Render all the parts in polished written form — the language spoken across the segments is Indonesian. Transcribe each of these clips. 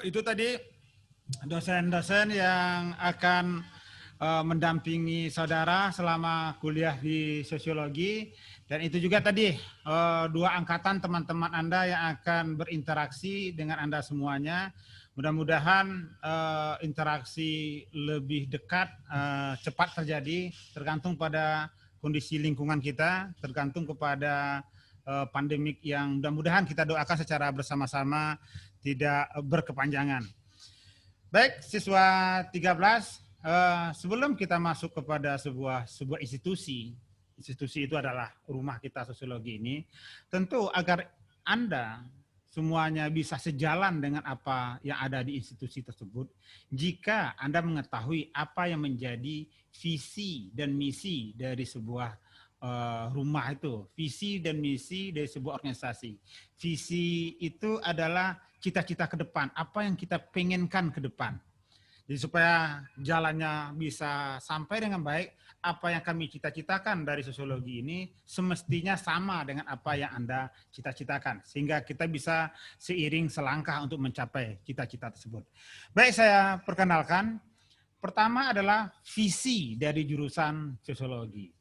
Itu tadi dosen-dosen yang akan mendampingi saudara selama kuliah di sosiologi, dan itu juga tadi dua angkatan teman-teman Anda yang akan berinteraksi dengan Anda semuanya. Mudah-mudahan interaksi lebih dekat, cepat terjadi, tergantung pada kondisi lingkungan kita, tergantung kepada pandemik yang mudah-mudahan kita doakan secara bersama-sama tidak berkepanjangan. Baik, siswa 13, sebelum kita masuk kepada sebuah institusi, institusi itu adalah rumah kita sosiologi ini, tentu agar Anda semuanya bisa sejalan dengan apa yang ada di institusi tersebut, jika Anda mengetahui apa yang menjadi visi dan misi dari sebuah rumah itu, visi dan misi dari sebuah organisasi. Visi itu adalah cita-cita ke depan, apa yang kita pengenkan ke depan. Jadi supaya jalannya bisa sampai dengan baik, apa yang kami cita-citakan dari sosiologi ini semestinya sama dengan apa yang Anda cita-citakan. Sehingga kita bisa seiring selangkah untuk mencapai cita-cita tersebut. Baik, saya perkenalkan. Pertama adalah visi dari jurusan sosiologi.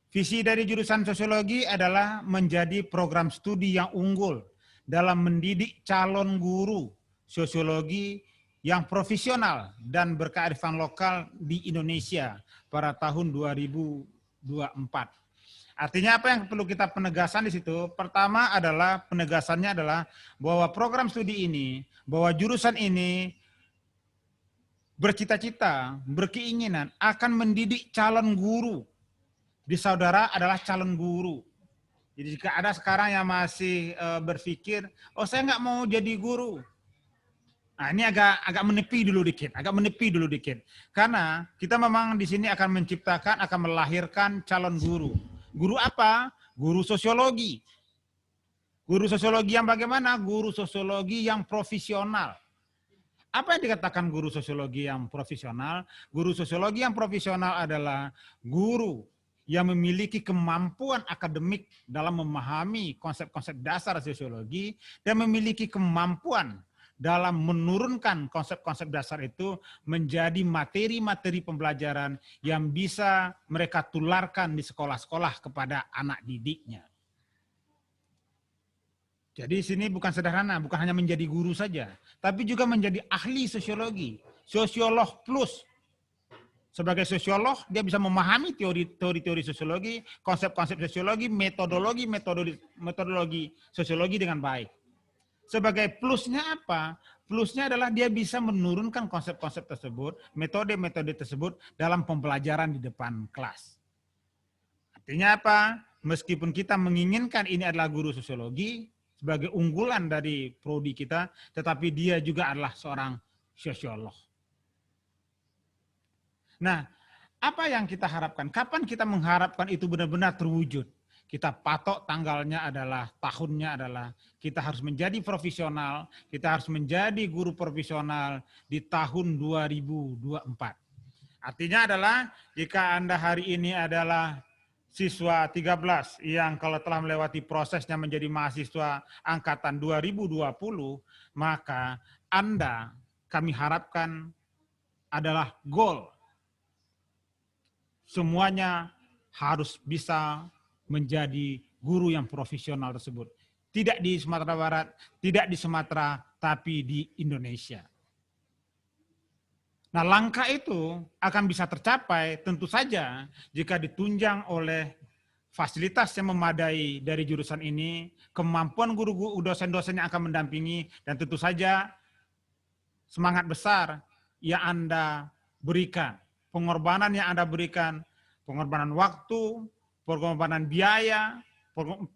Visi dari jurusan sosiologi adalah menjadi program studi yang unggul dalam mendidik calon guru sosiologi yang profesional dan berkearifan lokal di Indonesia pada tahun 2024. Artinya apa yang perlu kita penegasan di situ? Pertama adalah penegasannya adalah bahwa program studi ini, bahwa jurusan ini bercita-cita, berkeinginan akan mendidik calon guru. Di saudara adalah calon guru. Jadi jika ada sekarang yang masih berpikir, oh saya nggak mau jadi guru. Nah ini agak menepi dulu dikit. Karena kita memang di sini akan menciptakan, akan melahirkan calon guru. Guru apa? Guru sosiologi. Guru sosiologi yang bagaimana? Guru sosiologi yang profesional. Apa yang dikatakan guru sosiologi yang profesional? Guru sosiologi yang profesional adalah guru yang memiliki kemampuan akademik dalam memahami konsep-konsep dasar sosiologi dan memiliki kemampuan dalam menurunkan konsep-konsep dasar itu menjadi materi-materi pembelajaran yang bisa mereka tularkan di sekolah-sekolah kepada anak didiknya. Jadi sini bukan sederhana, bukan hanya menjadi guru saja, tapi juga menjadi ahli sosiologi, sosiolog plus. Sebagai sosiolog, dia bisa memahami teori-teori sosiologi, konsep-konsep sosiologi, metodologi sosiologi dengan baik. Sebagai plusnya apa? Plusnya adalah dia bisa menurunkan konsep-konsep tersebut, metode-metode tersebut dalam pembelajaran di depan kelas. Artinya apa? Meskipun kita menginginkan ini adalah guru sosiologi, sebagai unggulan dari prodi kita, tetapi dia juga adalah seorang sosiolog. Nah, apa yang kita harapkan? Kapan kita mengharapkan itu benar-benar terwujud? Kita patok tanggalnya adalah, tahunnya adalah, kita harus menjadi profesional, kita harus menjadi guru profesional di tahun 2024. Artinya adalah, jika Anda hari ini adalah siswa 13 yang kalau telah melewati prosesnya menjadi mahasiswa angkatan 2020, maka Anda kami harapkan adalah goal. Semuanya harus bisa menjadi guru yang profesional tersebut. Tidak di Sumatera Barat, tidak di Sumatera, tapi di Indonesia. Nah, langkah itu akan bisa tercapai tentu saja jika ditunjang oleh fasilitas yang memadai dari jurusan ini, kemampuan guru-guru dosen-dosen yang akan mendampingi, dan tentu saja semangat besar yang Anda berikan, pengorbanan yang Anda berikan, pengorbanan waktu, pengorbanan biaya,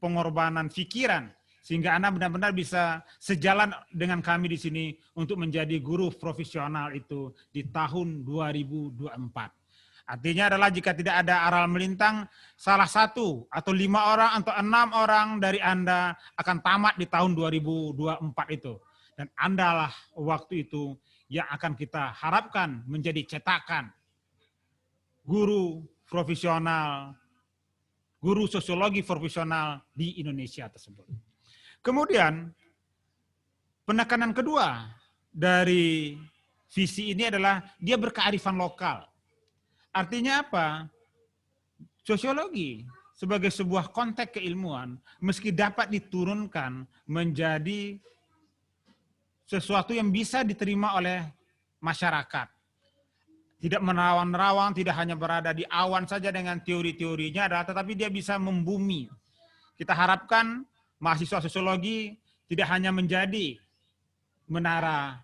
pengorbanan pikiran, sehingga Anda benar-benar bisa sejalan dengan kami di sini untuk menjadi guru profesional itu di tahun 2024. Artinya adalah jika tidak ada aral melintang, salah satu atau 5 orang atau 6 orang dari Anda akan tamat di tahun 2024 itu. Dan Anda lah waktu itu yang akan kita harapkan menjadi cetakan guru profesional, guru sosiologi profesional di Indonesia tersebut. Kemudian penekanan kedua dari visi ini adalah dia berkearifan lokal. Artinya apa? Sosiologi sebagai sebuah konteks keilmuan meski dapat diturunkan menjadi sesuatu yang bisa diterima oleh masyarakat. Tidak menerawang-nerawang, tidak hanya berada di awan saja dengan teori-teorinya, tetapi dia bisa membumi. Kita harapkan mahasiswa sosiologi tidak hanya menjadi menara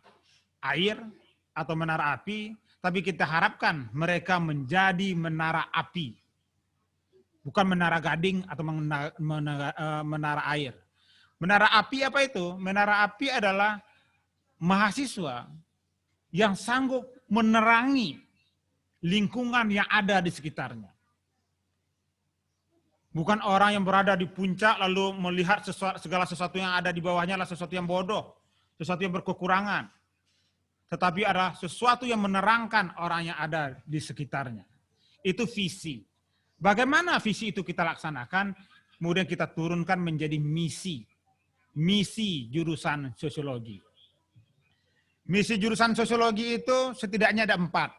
air atau menara api, tapi kita harapkan mereka menjadi menara api. Bukan menara gading atau menara air. Menara api apa itu? Menara api adalah mahasiswa yang sanggup menerangi lingkungan yang ada di sekitarnya. Bukan orang yang berada di puncak lalu melihat segala sesuatu yang ada di bawahnya adalah sesuatu yang bodoh, sesuatu yang berkekurangan. Tetapi adalah sesuatu yang menerangkan orang yang ada di sekitarnya. Itu visi. Bagaimana visi itu kita laksanakan, kemudian kita turunkan menjadi misi. Misi jurusan sosiologi. Misi jurusan sosiologi itu setidaknya ada 4.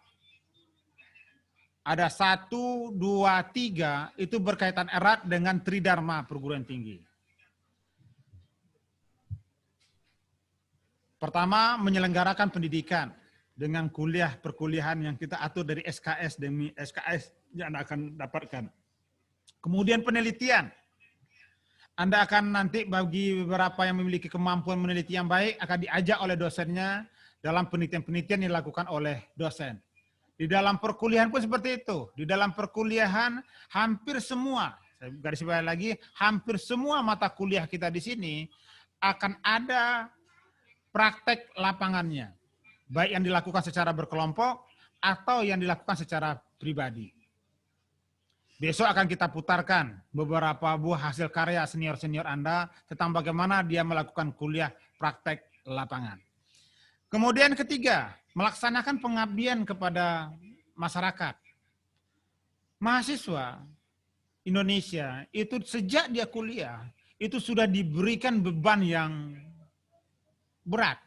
Ada 1, 2, 3 itu berkaitan erat dengan Tridharma perguruan tinggi. Pertama, menyelenggarakan pendidikan dengan kuliah perkuliahan yang kita atur dari SKS demi SKS yang Anda akan dapatkan. Kemudian penelitian. Anda akan nanti bagi beberapa yang memiliki kemampuan meneliti yang baik akan diajak oleh dosennya dalam penelitian-penelitian yang dilakukan oleh dosen. Di dalam perkuliahan pun seperti itu. Di dalam perkuliahan hampir semua, saya garis bawahi lagi, hampir semua mata kuliah kita di sini akan ada praktek lapangannya. Baik yang dilakukan secara berkelompok atau yang dilakukan secara pribadi. Besok akan kita putarkan beberapa buah hasil karya senior-senior Anda tentang bagaimana dia melakukan kuliah praktek lapangan. Kemudian ketiga, melaksanakan pengabdian kepada masyarakat. Mahasiswa Indonesia itu sejak dia kuliah, itu sudah diberikan beban yang berat.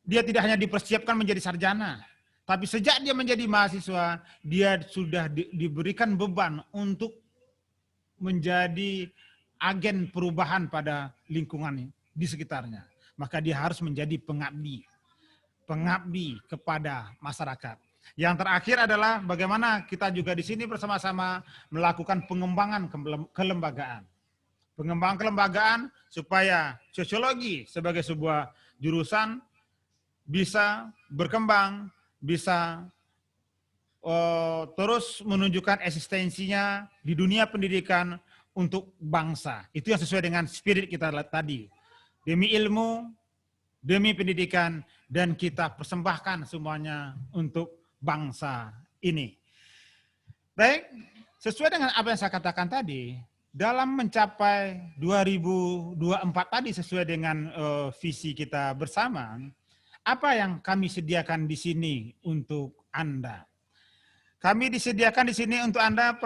Dia tidak hanya dipersiapkan menjadi sarjana, tapi sejak dia menjadi mahasiswa, dia sudah diberikan beban untuk menjadi agen perubahan pada lingkungan di sekitarnya. Maka dia harus menjadi pengabdi kepada masyarakat. Yang terakhir adalah bagaimana kita juga di sini bersama-sama melakukan pengembangan kelembagaan. Pengembangan kelembagaan supaya sosiologi sebagai sebuah jurusan bisa berkembang, bisa terus menunjukkan eksistensinya di dunia pendidikan untuk bangsa. Itu yang sesuai dengan spirit kita tadi. Demi ilmu, demi pendidikan, dan kita persembahkan semuanya untuk bangsa ini. Baik, sesuai dengan apa yang saya katakan tadi, dalam mencapai 2024 tadi sesuai dengan visi kita bersama, apa yang kami sediakan di sini untuk Anda? Kami disediakan di sini untuk Anda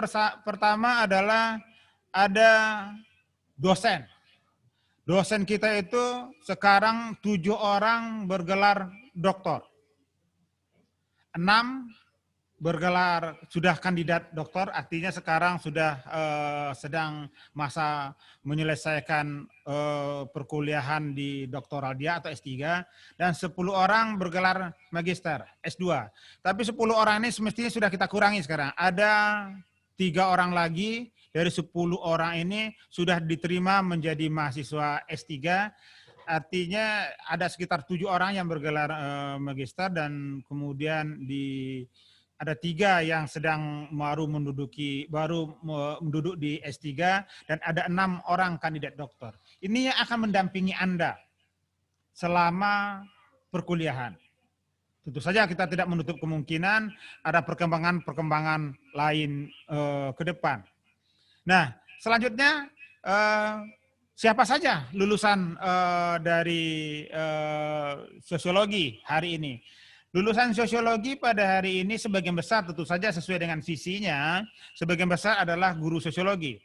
pertama adalah ada dosen. Dosen kita itu sekarang 7 orang bergelar doktor. 6 bergelar sudah kandidat doktor, artinya sekarang sudah sedang masa menyelesaikan perkuliahan di doktoral dia atau S3, dan 10 orang bergelar magister S2. Tapi 10 orang ini semestinya sudah kita kurangi sekarang. Ada 3 orang lagi dari 10 orang ini sudah diterima menjadi mahasiswa S3. Artinya ada sekitar 7 orang yang bergelar magister, dan kemudian ada 3 yang sedang menduduk di S3, dan ada 6 orang kandidat doktor. Ini yang akan mendampingi Anda selama perkuliahan. Tentu saja kita tidak menutup kemungkinan ada perkembangan lain ke depan. Nah, selanjutnya siapa saja lulusan dari sosiologi hari ini? Lulusan sosiologi pada hari ini sebagian besar tentu saja sesuai dengan visinya, sebagian besar adalah guru sosiologi.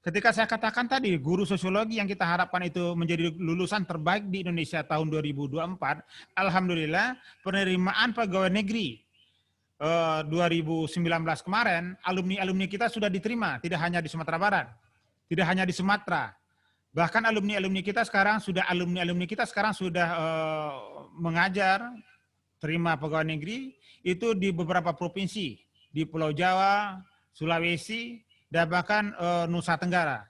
ketika saya katakan tadi, guru sosiologi yang kita harapkan itu menjadi lulusan terbaik di Indonesia tahun 2024, alhamdulillah penerimaan pegawai negeri 2019 kemarin, alumni-alumni kita sudah diterima, tidak hanya di Sumatera Barat, tidak hanya di Sumatera. Bahkan alumni-alumni kita sekarang sudah mengajar, terima pegawai negeri, itu di beberapa provinsi, di Pulau Jawa, Sulawesi, dan bahkan Nusa Tenggara.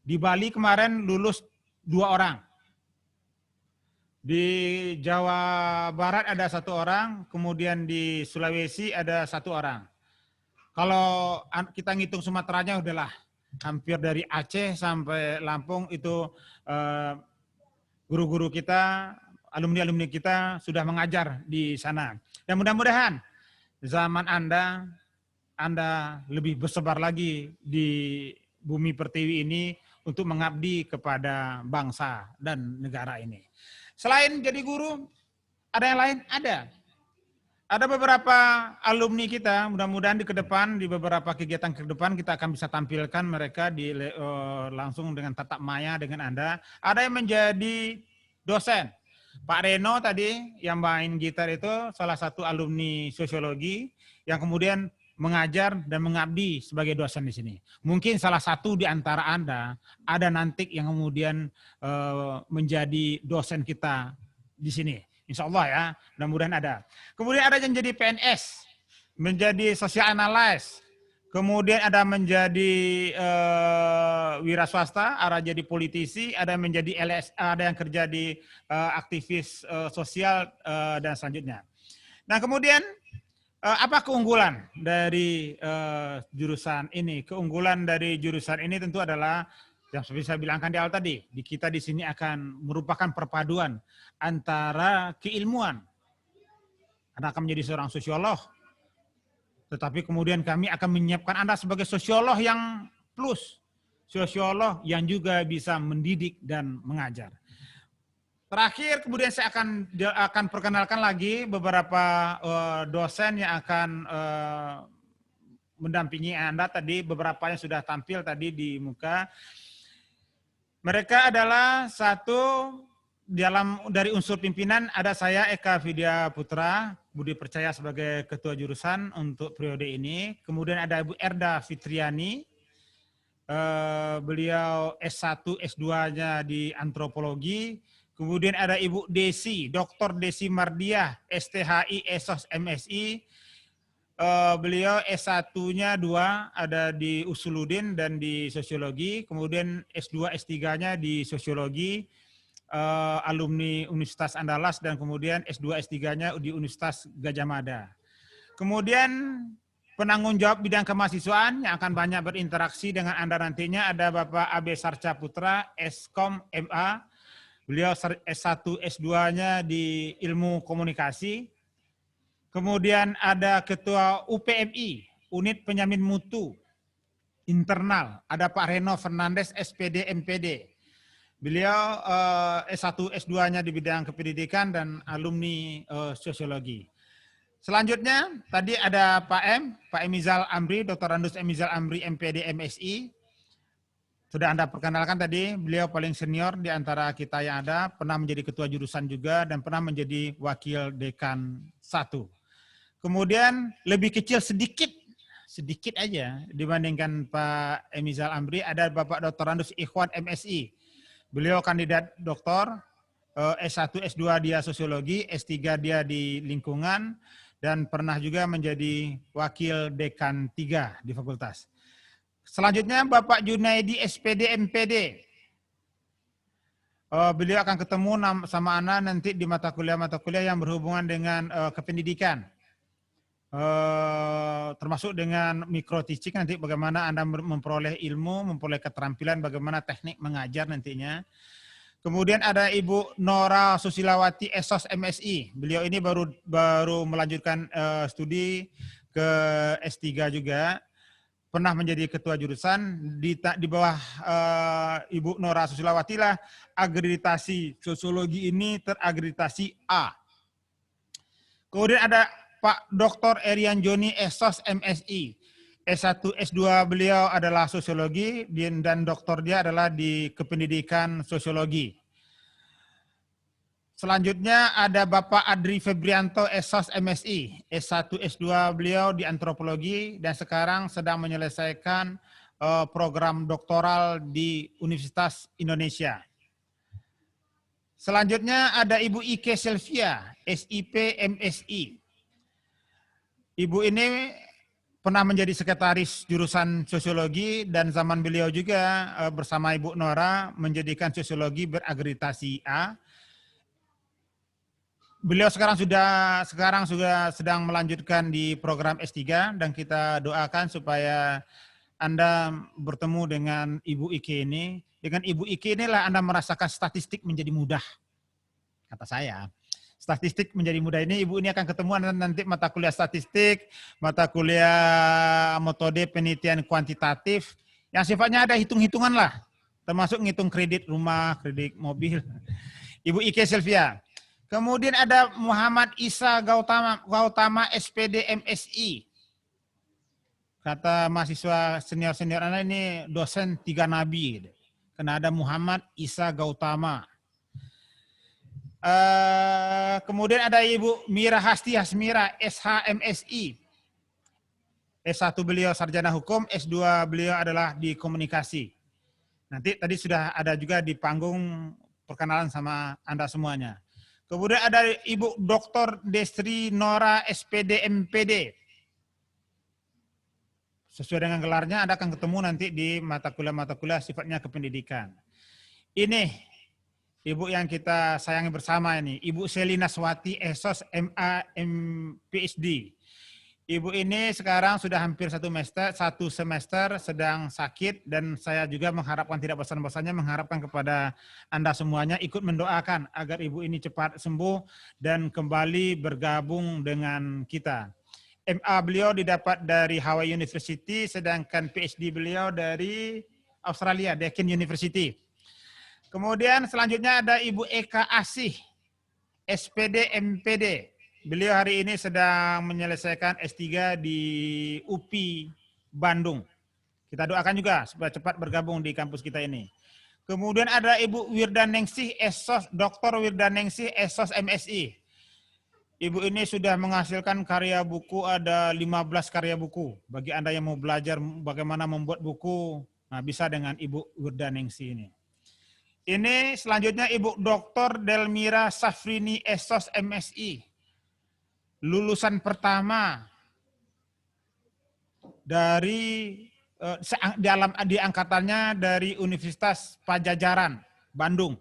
Di Bali kemarin lulus 2 orang. Di Jawa Barat ada 1 orang, kemudian di Sulawesi ada 1 orang. Kalau kita ngitung Sumateranya udahlah, hampir dari Aceh sampai Lampung itu guru-guru kita, alumni-alumni kita sudah mengajar di sana. Dan mudah-mudahan zaman Anda lebih bersebar lagi di bumi pertiwi ini untuk mengabdi kepada bangsa dan negara ini. Selain jadi guru, ada yang lain? Ada. Ada beberapa alumni kita, mudah-mudahan di beberapa kegiatan ke depan kita akan bisa tampilkan mereka langsung dengan tatap maya dengan Anda. Ada yang menjadi dosen. Pak Reno tadi yang main gitar itu salah satu alumni sosiologi yang kemudian mengajar dan mengabdi sebagai dosen di sini. Mungkin salah satu di antara Anda ada nanti yang kemudian menjadi dosen kita di sini. Insya Allah ya, mudah-mudahan ada. Kemudian ada yang jadi PNS, menjadi social analyst. Kemudian ada menjadi wira swasta, ada jadi politisi, ada menjadi LSA, ada yang kerja di aktivis sosial dan selanjutnya. Nah kemudian apa keunggulan dari jurusan ini? Keunggulan dari jurusan ini tentu adalah yang seperti saya bilangkan di awal tadi, kita di sini akan merupakan perpaduan antara keilmuan. Anda akan menjadi seorang sosiolog, tetapi kemudian kami akan menyiapkan Anda sebagai sosiolog yang plus, sosiolog yang juga bisa mendidik dan mengajar. Terakhir, kemudian saya akan perkenalkan lagi beberapa dosen yang akan mendampingi Anda tadi, beberapa yang sudah tampil tadi di muka. Mereka adalah dari unsur pimpinan ada saya Eka Vidya Putra, Budi Percaya sebagai ketua jurusan untuk periode ini. Kemudian ada Ibu Erda Fitriani, beliau S1, S2-nya di antropologi. Kemudian ada Ibu Desi, Dr. Desi Mardiah, STHI, ESOS, MSI. Beliau S1-nya 2, ada di Usuludin dan di sosiologi. Kemudian S2, S3-nya di sosiologi, alumni Universitas Andalas, dan kemudian S2, S3-nya di Universitas Gajah Mada. Kemudian penanggung jawab bidang kemahasiswaan yang akan banyak berinteraksi dengan Anda nantinya ada Bapak AB Sarca Putra, Eskom MA. Beliau S1, S2-nya di ilmu komunikasi. Kemudian ada Ketua UPMI, Unit Penjamin Mutu Internal. Ada Pak Reno Fernandes, SPD, MPD. Beliau S1, S2-nya di bidang kependidikan dan alumni sosiologi. Selanjutnya, tadi ada Pak Emizal Amri, Dr. Randus Emizal Amri, MPD, MSI. Sudah Anda perkenalkan tadi, beliau paling senior di antara kita yang ada, pernah menjadi ketua jurusan juga, dan pernah menjadi wakil dekan 1. Kemudian lebih kecil sedikit aja dibandingkan Pak Emizal Amri, ada Bapak Dr. Randus Ikhwan, MSI. Beliau kandidat doktor, S1, S2 dia sosiologi, S3 dia di lingkungan, dan pernah juga menjadi wakil dekan 3 di fakultas. Selanjutnya Bapak Junaidi, SPD, MPD. Beliau akan ketemu sama Anda nanti di mata kuliah yang berhubungan dengan kependidikan. Termasuk dengan micro teaching nanti bagaimana Anda memperoleh ilmu, memperoleh keterampilan, bagaimana teknik mengajar nantinya. Kemudian ada Ibu Nora Susilawati, ESOS, MSI. Beliau ini baru melanjutkan studi ke S3 juga. Pernah menjadi ketua jurusan, di bawah Ibu Nora Susilawati lah akreditasi sosiologi ini terakreditasi A. Kemudian ada Pak Dr. Erian Joni, ESOS, MSI. S1, S2 beliau adalah sosiologi dan doktor dia adalah di kependidikan sosiologi. Selanjutnya ada Bapak Adri Febrianto, SOS MSI. S1, S2 beliau di antropologi dan sekarang sedang menyelesaikan program doktoral di Universitas Indonesia. Selanjutnya ada Ibu Ike Sylvia, SIP MSI. Ibu ini pernah menjadi sekretaris jurusan sosiologi dan zaman beliau juga bersama Ibu Nora menjadikan sosiologi berakreditasi A. Beliau sekarang sudah sedang melanjutkan di program S3 dan kita doakan supaya Anda bertemu dengan Ibu Ike ini. Dengan Ibu Ike inilah Anda merasakan statistik menjadi mudah, kata saya. Statistik menjadi mudah ini, Ibu ini akan ketemu nanti mata kuliah statistik, mata kuliah metode penelitian kuantitatif, yang sifatnya ada hitung-hitungan lah, termasuk ngitung kredit rumah, kredit mobil. Ibu Ike Sylvia. Kemudian ada Muhammad Isa Gautama SPD MSI. Kata mahasiswa senior-senior Anda ini dosen 3 nabi. Karena ada Muhammad Isa Gautama. Kemudian ada Ibu Mira Hasti Hasmira, SHMSI. S1 beliau sarjana hukum, S2 beliau adalah di komunikasi. Nanti tadi sudah ada juga di panggung perkenalan sama Anda semuanya. Kemudian ada Ibu Dr. Destri Nora SPD MPD. Sesuai dengan gelarnya Anda akan ketemu nanti di mata kuliah sifatnya kependidikan. Ini Ibu yang kita sayangi bersama ini, Ibu Selina Swati, SOS MA PhD. Ibu ini sekarang sudah hampir satu semester sedang sakit dan saya juga mengharapkan tidak bosan-bosannya mengharapkan kepada Anda semuanya ikut mendoakan agar Ibu ini cepat sembuh dan kembali bergabung dengan kita. MA beliau didapat dari Hawaii University, sedangkan PhD beliau dari Australia, Deakin University. Kemudian selanjutnya ada Ibu Eka Asih, SPD MPD. Beliau hari ini sedang menyelesaikan S3 di UPI Bandung. Kita doakan juga supaya cepat bergabung di kampus kita ini. Kemudian ada Ibu Wirdaningsih, Dr. Wirdaningsih, SOS MSI. Ibu ini sudah menghasilkan karya buku, ada 15 karya buku. Bagi Anda yang mau belajar bagaimana membuat buku, nah bisa dengan Ibu Wirdaningsih ini. Ini selanjutnya Ibu Dr. Delmira Safrini, SOS MSI. Lulusan pertama dari di angkatannya dari Universitas Pajajaran, Bandung.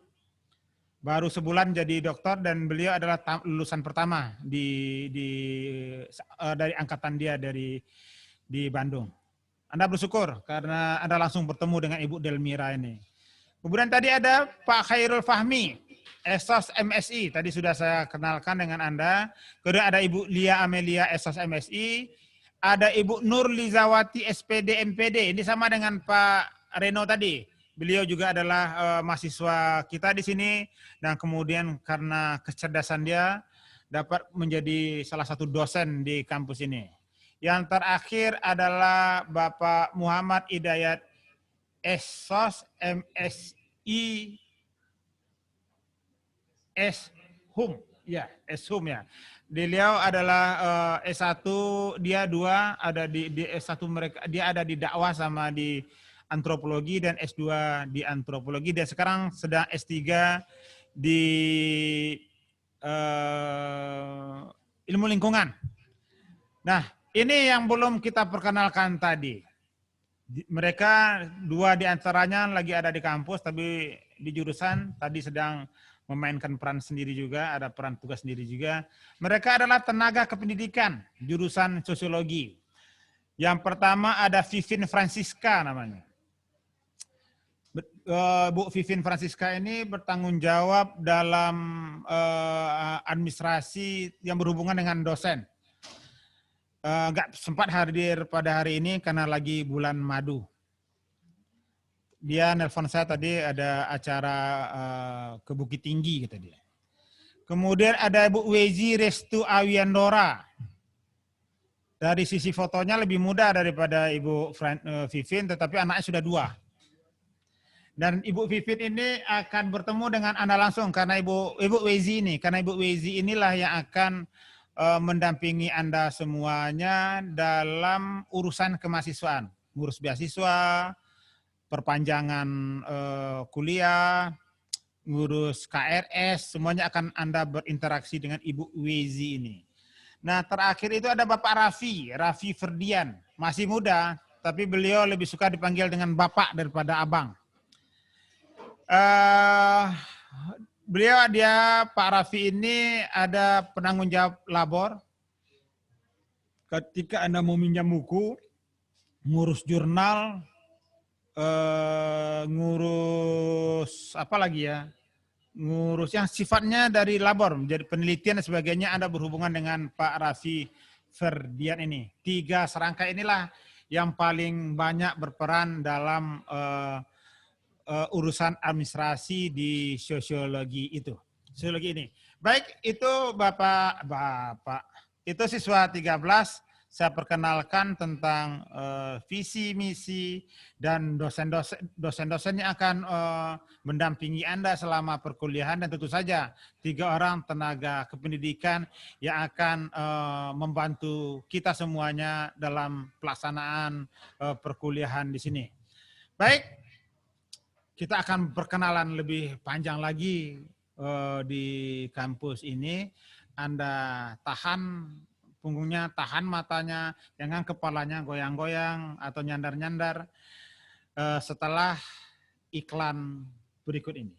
Baru sebulan jadi dokter dan beliau adalah lulusan pertama dari angkatan dia di Bandung. Anda bersyukur karena Anda langsung bertemu dengan Ibu Delmira ini. Kemudian tadi ada Pak Khairul Fahmi, SOS MSI. Tadi sudah saya kenalkan dengan Anda. Kemudian ada Ibu Lia Amelia, SOS MSI. Ada Ibu Nur Lizawati, SPD MPD. Ini sama dengan Pak Reno tadi. Beliau juga adalah mahasiswa kita di sini. Dan kemudian karena kecerdasan dia dapat menjadi salah satu dosen di kampus ini. Yang terakhir adalah Bapak Muhammad Hidayat, SOS MSI SHUM ya, SHUM ya. Beliau adalah S1, dia 2 ada di S1 mereka, dia ada di dakwah sama di antropologi dan S2 di antropologi dan sekarang sedang S3 di ilmu lingkungan. Nah, ini yang belum kita perkenalkan tadi. Mereka 2 diantaranya lagi ada di kampus, tapi di jurusan tadi sedang memainkan peran sendiri juga, ada peran tugas sendiri juga. Mereka adalah tenaga kependidikan, jurusan sosiologi. Yang pertama ada Vivin Francisca namanya. Bu Vivin Francisca ini bertanggung jawab dalam administrasi yang berhubungan dengan dosen. Nggak sempat hadir pada hari ini karena lagi bulan madu. Dia nelpon saya tadi ada acara ke Bukit Tinggi kata dia. Kemudian ada Bu Wezi Restu Awiandora Dari sisi fotonya lebih muda daripada Ibu Vivin, tetapi anaknya sudah 2. Dan Ibu Vivin ini akan bertemu dengan Anda langsung karena Ibu Wezi ini, karena Ibu Wezi inilah yang akan mendampingi Anda semuanya dalam urusan kemahasiswaan, ngurus beasiswa, perpanjangan kuliah, ngurus KRS, semuanya akan Anda berinteraksi dengan Ibu Wezi ini. Nah, terakhir itu ada Bapak Raffi Ferdian, masih muda, tapi beliau lebih suka dipanggil dengan Bapak daripada Abang. Pak Raffi ini ada penanggung jawab labor. Ketika Anda mau minjam buku, ngurus jurnal, ngurus apa lagi ya? Ngurus yang sifatnya dari labor, menjadi penelitian dan sebagainya, Anda berhubungan dengan Pak Raffi Ferdian ini. 3 serangkai inilah yang paling banyak berperan dalam urusan administrasi di sosiologi itu. Sosiologi ini. Baik, itu Bapak, itu siswa 13, saya perkenalkan tentang visi, misi, dan dosen-dosen yang akan mendampingi Anda selama perkuliahan, dan tentu saja 3 orang tenaga kependidikan yang akan membantu kita semuanya dalam pelaksanaan perkuliahan di sini. Baik, kita akan perkenalan lebih panjang lagi di kampus ini. Anda tahan punggungnya, tahan matanya, jangan kepalanya goyang-goyang atau nyandar-nyandar setelah iklan berikut ini.